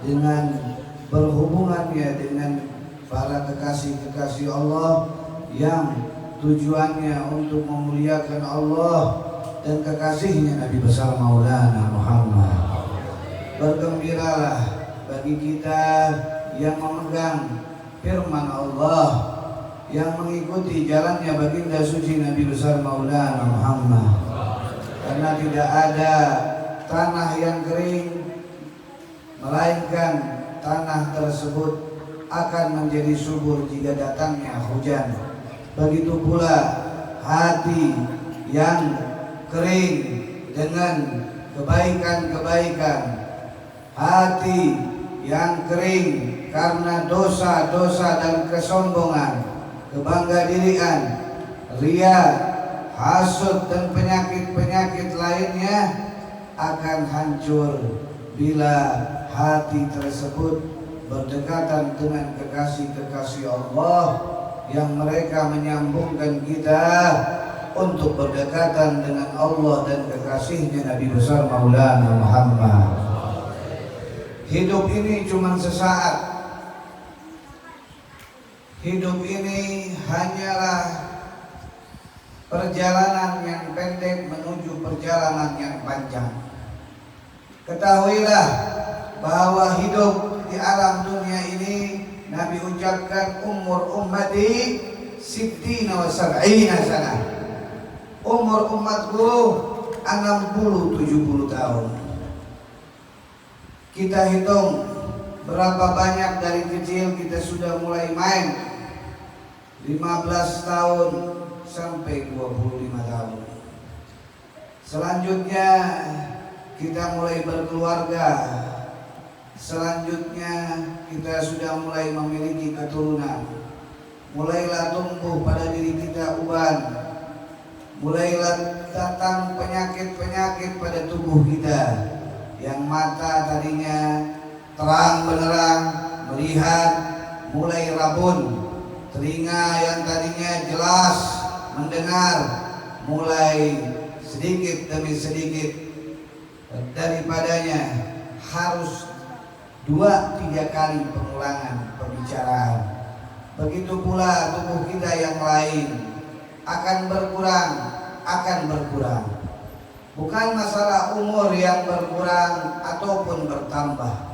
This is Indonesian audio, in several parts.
dengan berhubungannya dengan para kekasih-kekasih Allah yang tujuannya untuk memuliakan Allah dan kekasihnya Nabi besar Maulana Muhammad. Bergembiralah bagi kita yang memegang firman Allah, yang mengikuti jalannya baginda suci Nabi besar Maulana Muhammad. Karena tidak ada tanah yang kering, melainkan tanah tersebut akan menjadi subur jika datangnya hujan. Begitu pula hati yang kering dengan kebaikan-kebaikan, hati yang kering karena dosa-dosa dan kesombongan, kebangga-dirian, ria, hasud dan penyakit-penyakit lainnya akan hancur bila hati tersebut berdekatan dengan kekasih-kekasih Allah yang mereka menyambungkan kita untuk berdekatan dengan Allah dan kekasihnya Nabi besar Maulana Muhammad. Hidup ini cuma sesaat. Hidup ini hanyalah perjalanan yang pendek menuju perjalanan yang panjang. Ketahuilah bahwa hidup di alam dunia ini Nabi ucapkan umur ummati sittina wa sab'ina sana. Umur umatku 60-70 tahun. Kita hitung berapa banyak dari kecil kita sudah mulai main. 15 tahun sampai 25 tahun. Selanjutnya kita mulai berkeluarga. Selanjutnya kita sudah mulai memiliki keturunan. Mulailah tumbuh pada diri kita uban. Mulailah datang penyakit-penyakit pada tubuh kita. Yang mata tadinya terang benderang melihat mulai rabun. Telinga yang tadinya jelas mendengar mulai sedikit demi sedikit daripadanya harus 2-3 kali pengulangan pembicaraan. Begitu pula tubuh kita yang lain akan berkurang. Bukan masalah umur yang berkurang ataupun bertambah.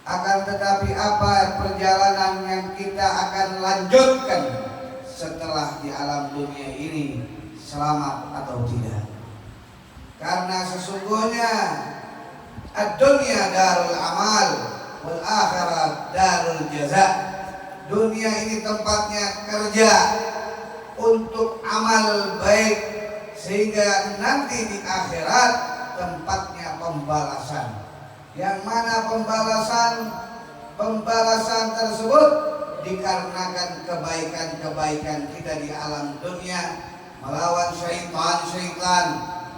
Akan tetapi apa perjalanan yang kita akan lanjutkan setelah di alam dunia ini, selamat atau tidak. Karena sesungguhnya ad-dunya darul amal wal akhirat darul jaza. Dunia ini tempatnya kerja untuk amal baik, sehingga nanti di akhirat tempatnya pembalasan. Yang mana pembalasan tersebut dikarenakan kebaikan-kebaikan kita di alam dunia, melawan syaitan,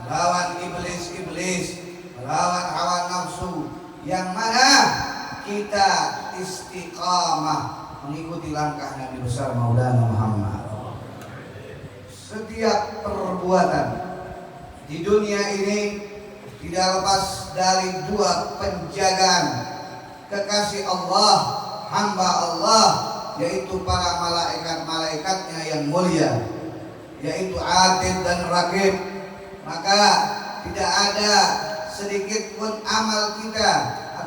melawan iblis, melawan hawa nafsu, yang mana kita istiqamah mengikuti langkah Nabi besar Maulana Muhammad. Setiap perbuatan di dunia ini tidak lepas dari 2 penjagaan kekasih Allah, hamba Allah, yaitu para malaikat-malaikatnya yang mulia, yaitu atid dan raqib. Maka tidak ada sedikit pun amal kita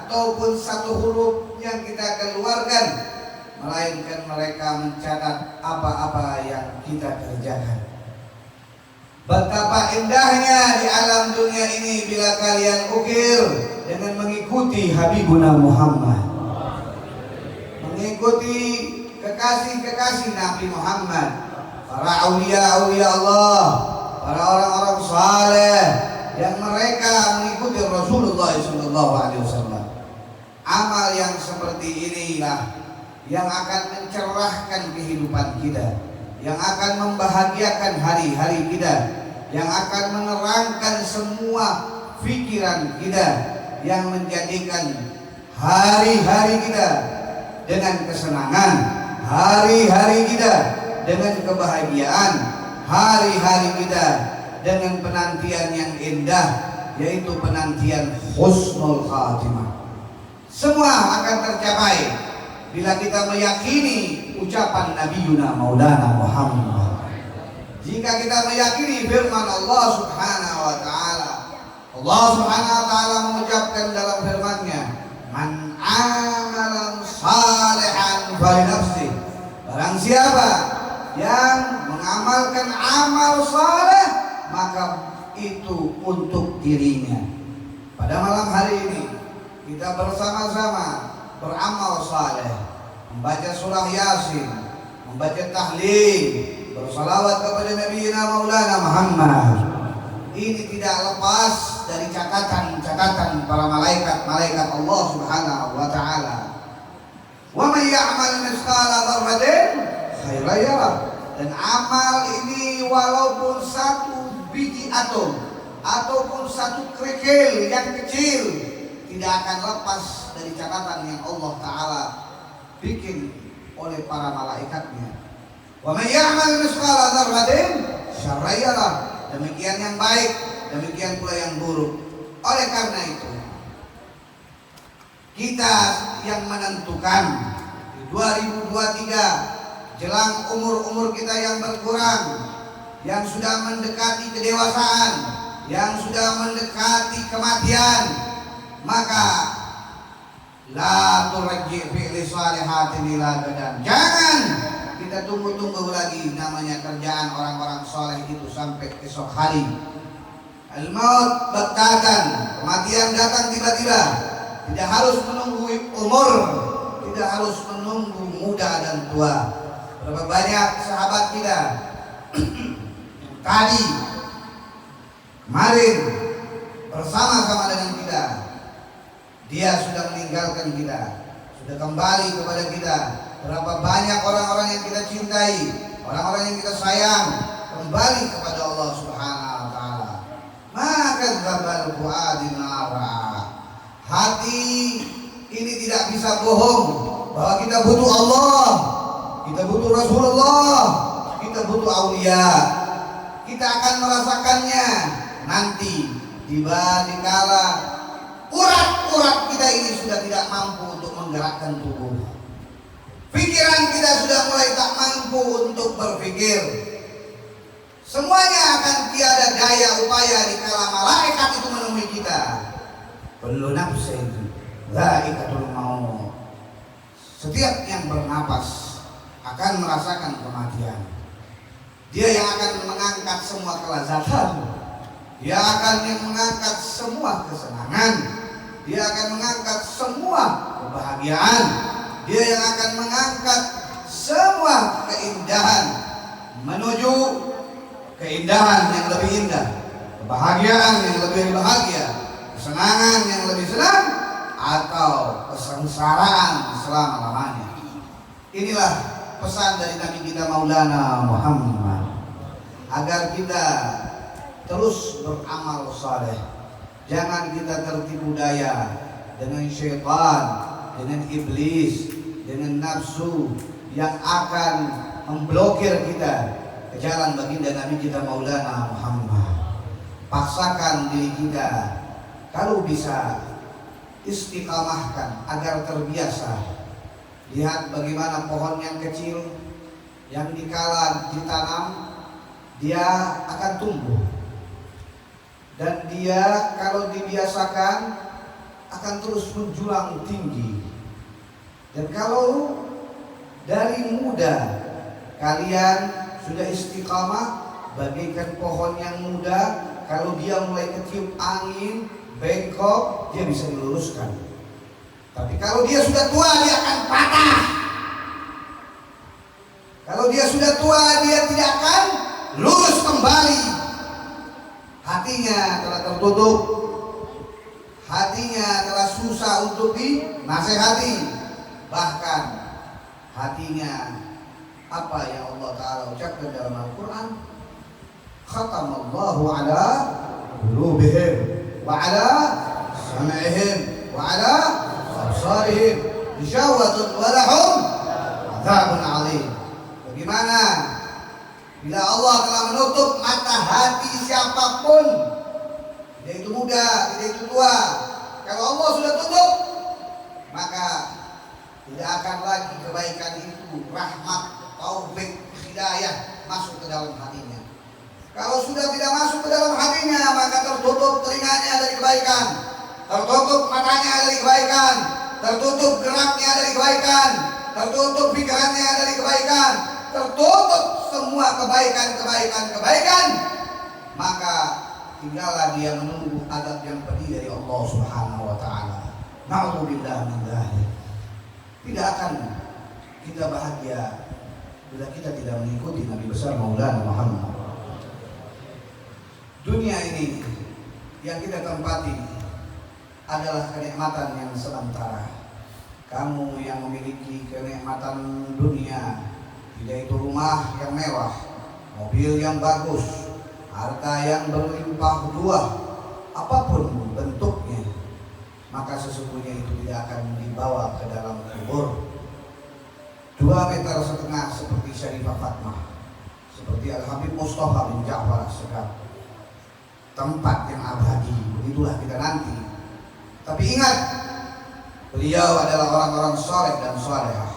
ataupun satu huruf yang kita keluarkan, melainkan mereka mencatat apa-apa yang kita kerjakan. Betapa indahnya di alam dunia ini bila kalian ukir dengan mengikuti Habibuna Muhammad, mengikuti kekasih-kekasih Nabi Muhammad, para aulia-aulia Allah, para orang-orang saleh yang mereka mengikuti Rasulullah SAW. Amal yang seperti inilah yang akan mencerahkan kehidupan kita, yang akan membahagiakan hari-hari kita, yang akan menerangkan semua pikiran kita, yang menjadikan hari-hari kita dengan kesenangan, hari-hari kita dengan kebahagiaan, hari-hari kita dengan penantian yang indah, yaitu penantian husnul khatimah. Semua akan tercapai bila kita meyakini ucapan Nabiuna Maulana Muhammad. Jika kita meyakini firman Allah Subhanahu wa taala. Allah Subhanahu wa taala mengucapkan dalam firman-Nya, "Man 'amalan shalihan falinafsi." Barang siapa yang mengamalkan amal saleh, maka itu untuk dirinya. Pada malam hari ini kita bersama-sama beramal saleh, membaca surah Yasin, membaca tahlil, bersalawat kepada Nabi Maulana Muhammad. Ini tidak lepas dari catatan para malaikat Allah Subhanahu wa taala. Wa may ya'mal mithqala dzarratin khairan yarah. Dan amal ini walaupun satu biji atom ataupun satu kerikil yang kecil tidak akan lepas dari catatan yang Allah taala bikin oleh para malaikatnya. Wa may ya'mal mithqala dzarratin syarran yarah. Demikian yang baik, demikian pula yang buruk. Oleh karena itu, kita yang menentukan di 2023 jelang umur-umur kita yang berkurang, yang sudah mendekati kedewasaan, yang sudah mendekati kematian, maka la turji fi'li shalihatin ila gadan. Jangan kita tunggu-tunggu lagi namanya kerjaan orang-orang soleh itu sampai esok hari. Al-maut baktatan, kematian datang tiba-tiba. Tidak harus menunggu umur, tidak harus menunggu muda dan tua. Berapa banyak sahabat kita tadi kemarin bersama-sama dengan kita, dia sudah meninggalkan kita, sudah kembali kepada kita. Berapa banyak orang-orang yang kita cintai, orang-orang yang kita sayang, kembali kepada Allah Subhanahu wa taala. Maka dzabal fuadi nara. Hati ini tidak bisa bohong bahwa kita butuh Allah, kita butuh Rasulullah, kita butuh aulia. Kita akan merasakannya nanti dikala urat-urat kita ini sudah tidak mampu untuk menggerakkan tubuh. Pikiran kita sudah mulai tak mampu untuk berpikir. Semuanya akan tiada daya upaya dikala malaikat itu menemui kita. Kullu nafsin dha'iqatul maut. Setiap yang bernapas akan merasakan kematian. Dia yang akan mengangkat semua kelezatan. Dia akan mengangkat semua kesenangan. Dia akan mengangkat semua kebahagiaan. Dia yang akan mengangkat semua keindahan menuju keindahan yang lebih indah, kebahagiaan yang lebih bahagia, kesenangan yang lebih senang, atau kesengsaraan selama-lamanya. Inilah pesan dari Nabi kita Maulana Muhammad, agar kita terus beramal saleh. Jangan kita tertipu daya dengan syaitan, dengan iblis, dengan nafsu yang akan memblokir kita ke jalan baginda Nabi kita Maulana Muhammad. Paksakan diri kita, kalau bisa istiqamahkan agar terbiasa. Lihat bagaimana pohon yang kecil yang dikala ditanam dia akan tumbuh, dan dia kalau dibiasakan akan terus menjulang tinggi. Dan kalau dari muda kalian sudah istiqamah bagaikan pohon yang muda, kalau dia mulai ketiup angin bengkok, dia bisa diluruskan. Tapi kalau dia sudah tua, dia akan patah. Kalau dia sudah tua, dia tidak akan lurus kembali. Hatinya telah tertutup, hatinya telah susah untuk dinasehati. Bahkan hatinya, apa yang Allah Ta'ala ucapkan dalam Al-Quran, khatamallahu ala qulubihim wa ala sam'ihim wa ala absarihim ghishawatun wa lahum adzabun alim. Bagaimana bila Allah telah menutup mata hati siapapun, tidak itu muda, tidak itu tua, kalau Allah sudah tutup, tidak akan lagi kebaikan itu, rahmat, taufik, hidayah masuk ke dalam hatinya. Kalau sudah tidak masuk ke dalam hatinya, maka tertutup telinganya dari kebaikan, tertutup matanya dari kebaikan, tertutup geraknya dari kebaikan, tertutup pikirannya dari kebaikan, tertutup semua kebaikan, maka tinggallah dia menunggu azab yang pedih dari Allah Subhanahu wa taala. Na'udzubillah min dzalik. Tidak akan kita bahagia bila kita tidak mengikuti Nabi besar Maulana Muhammad. Dunia ini yang kita tempati adalah kenikmatan yang sementara. Kamu yang memiliki kenikmatan dunia, tidak itu rumah yang mewah, mobil yang bagus, harta yang berlimpah ruah, apapun bentuknya, maka sesungguhnya itu tidak akan dibawa ke dalam kubur. 2,5 meter seperti Syarifah Fatmah, seperti Al-Habib Mustafa bin Ja'far As-Segaf, tempat yang abadi, begitulah kita nanti. Tapi ingat, beliau adalah orang-orang soleh dan solehah.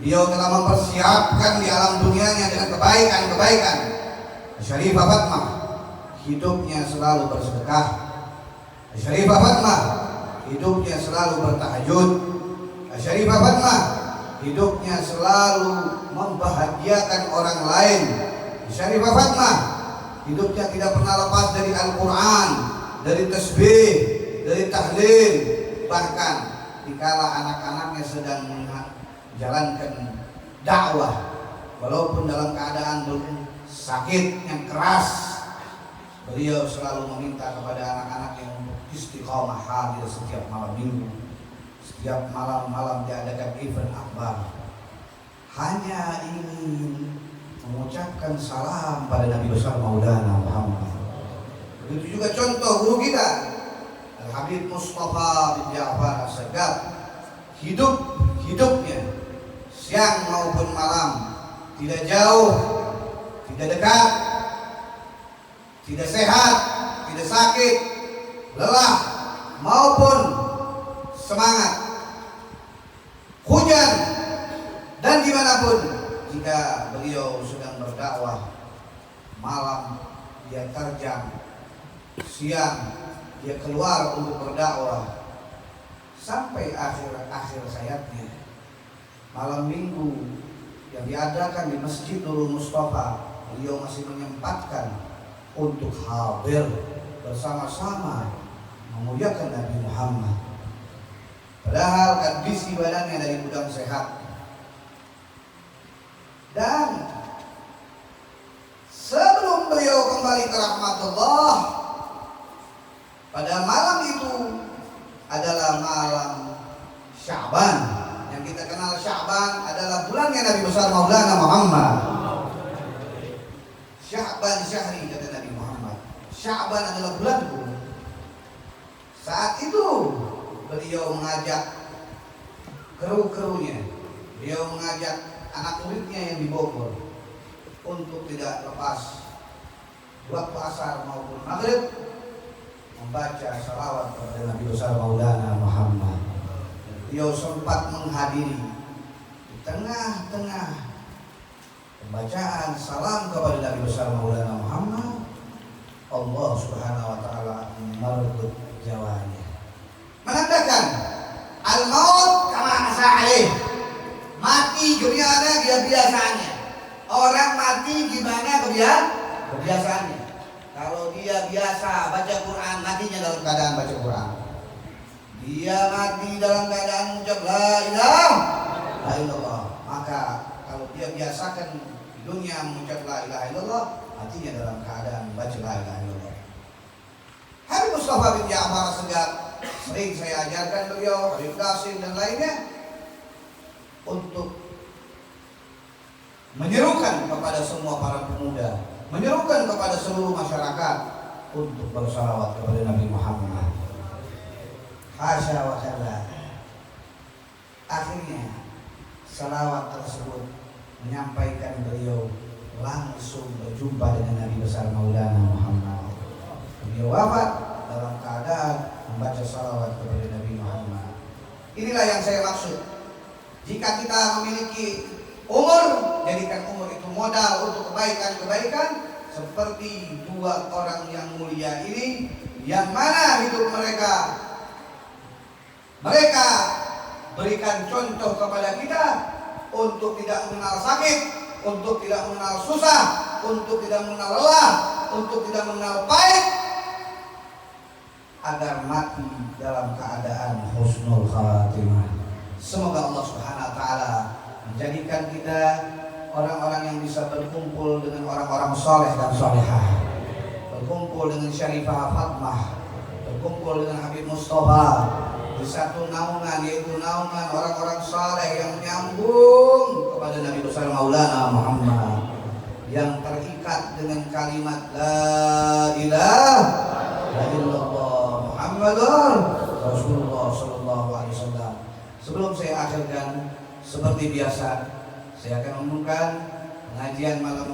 Beliau telah mempersiapkan di alam dunianya dengan kebaikan-kebaikan. Syarifah Fatmah hidupnya selalu bersedekah. Syarifah Fatmah hidupnya selalu bertahajud. Syarifah Fatmah hidupnya selalu membahagiakan orang lain. Syarifah Fatmah hidupnya tidak pernah lepas dari Al-Quran, dari tasbih, dari tahlil. Bahkan dikala anak-anaknya sedang menjalankan dakwah, walaupun dalam keadaan sakit yang keras, beliau selalu meminta kepada anak-anaknya untuk istiqomah hadir setiap malam minggu. Setiap malam-malam diadakan event akbar, hanya ingin mengucapkan salam pada Nabi besar Maulana Muhammad. Begitu juga contoh guru kita Al-Habib Mustafa bin Ja'far As-Segaf, hidupnya siang maupun malam, tidak jauh, tidak dekat, tidak sehat, tidak sakit, lelah maupun semangat, hujan dan dimanapun, jika beliau sedang berdakwah, malam dia terjang, siang dia keluar untuk berdakwah, sampai akhir hayatnya. Malam minggu yang diadakan di Masjid Nurul Mustafa, beliau masih menyempatkan untuk hadir bersama-sama memuliakan Nabi Muhammad. Padahal kondisi badannya dari gudang sehat. Dan sebelum beliau kembali ke rahmatullah, pada malam itu adalah malam Sya'ban. Yang kita kenal Sya'ban adalah bulannya Nabi besar Maulana Muhammad. Sya'ban syahri, kata Nabi Muhammad. Sya'ban adalah bulanku. Saat itu beliau mengajak kru-krunya, beliau mengajak anak muridnya yang di Bogor untuk tidak lepas waktu asar maupun maghrib membaca salawat kepada Nabi besar Maulana Muhammad. Beliau sempat menghadiri di tengah-tengah pembacaan salam kepada Nabi besar Maulana Muhammad, Allah Subhanahu wa taala merebut jawanya, menandakan al-maut kama asa'alih, mati gimana dia biasanya. Orang mati gimana kebiasaannya. Kalau dia biasa baca Quran, matinya dalam keadaan baca Quran. Dia mati dalam keadaan mengucap la ilaha illallah. Maka kalau dia biasakan di dunia mengucap la ilaha illallah, matinya dalam keadaan baca la ilaha illallah. Habib Mustafa bin Ja'far As-Segaf sering saya ajarkan beliau, Habib Qasim dan lainnya, untuk menyerukan kepada semua para pemuda, menyerukan kepada seluruh masyarakat untuk bersalawat kepada Nabi Muhammad. Hasya wa kalla. Akhirnya salawat tersebut menyampaikan beliau langsung berjumpa dengan Nabi besar Maulana Muhammad. Beliau wafat dalam keadaan membaca salawat kepada Nabi Muhammad. Inilah yang saya maksud. Jika kita memiliki umur, jadikan umur itu modal untuk kebaikan-kebaikan seperti dua orang yang mulia ini, yang mana hidup mereka berikan contoh kepada kita untuk tidak mengenal sakit, untuk tidak mengenal susah, untuk tidak mengenal lelah, untuk tidak mengenal pahit, agar mati dalam keadaan husnul khatimah. Semoga Allah Subhanahu wa taala menjadikan kita orang-orang yang bisa berkumpul dengan orang-orang soleh dan solehah, berkumpul dengan Syarifah Fatmah, berkumpul dengan Habib Mustafa di satu naungan, yaitu naungan orang-orang soleh yang menyambung kepada Nabi besar Maulana Muhammad, yang terikat dengan kalimat La ilaha illallah Muhammadur Rasulullah sallallahu alaihi wasallam. Sebelum saya akhirkan, seperti biasa, saya akan mengumumkan pengajian malam minggu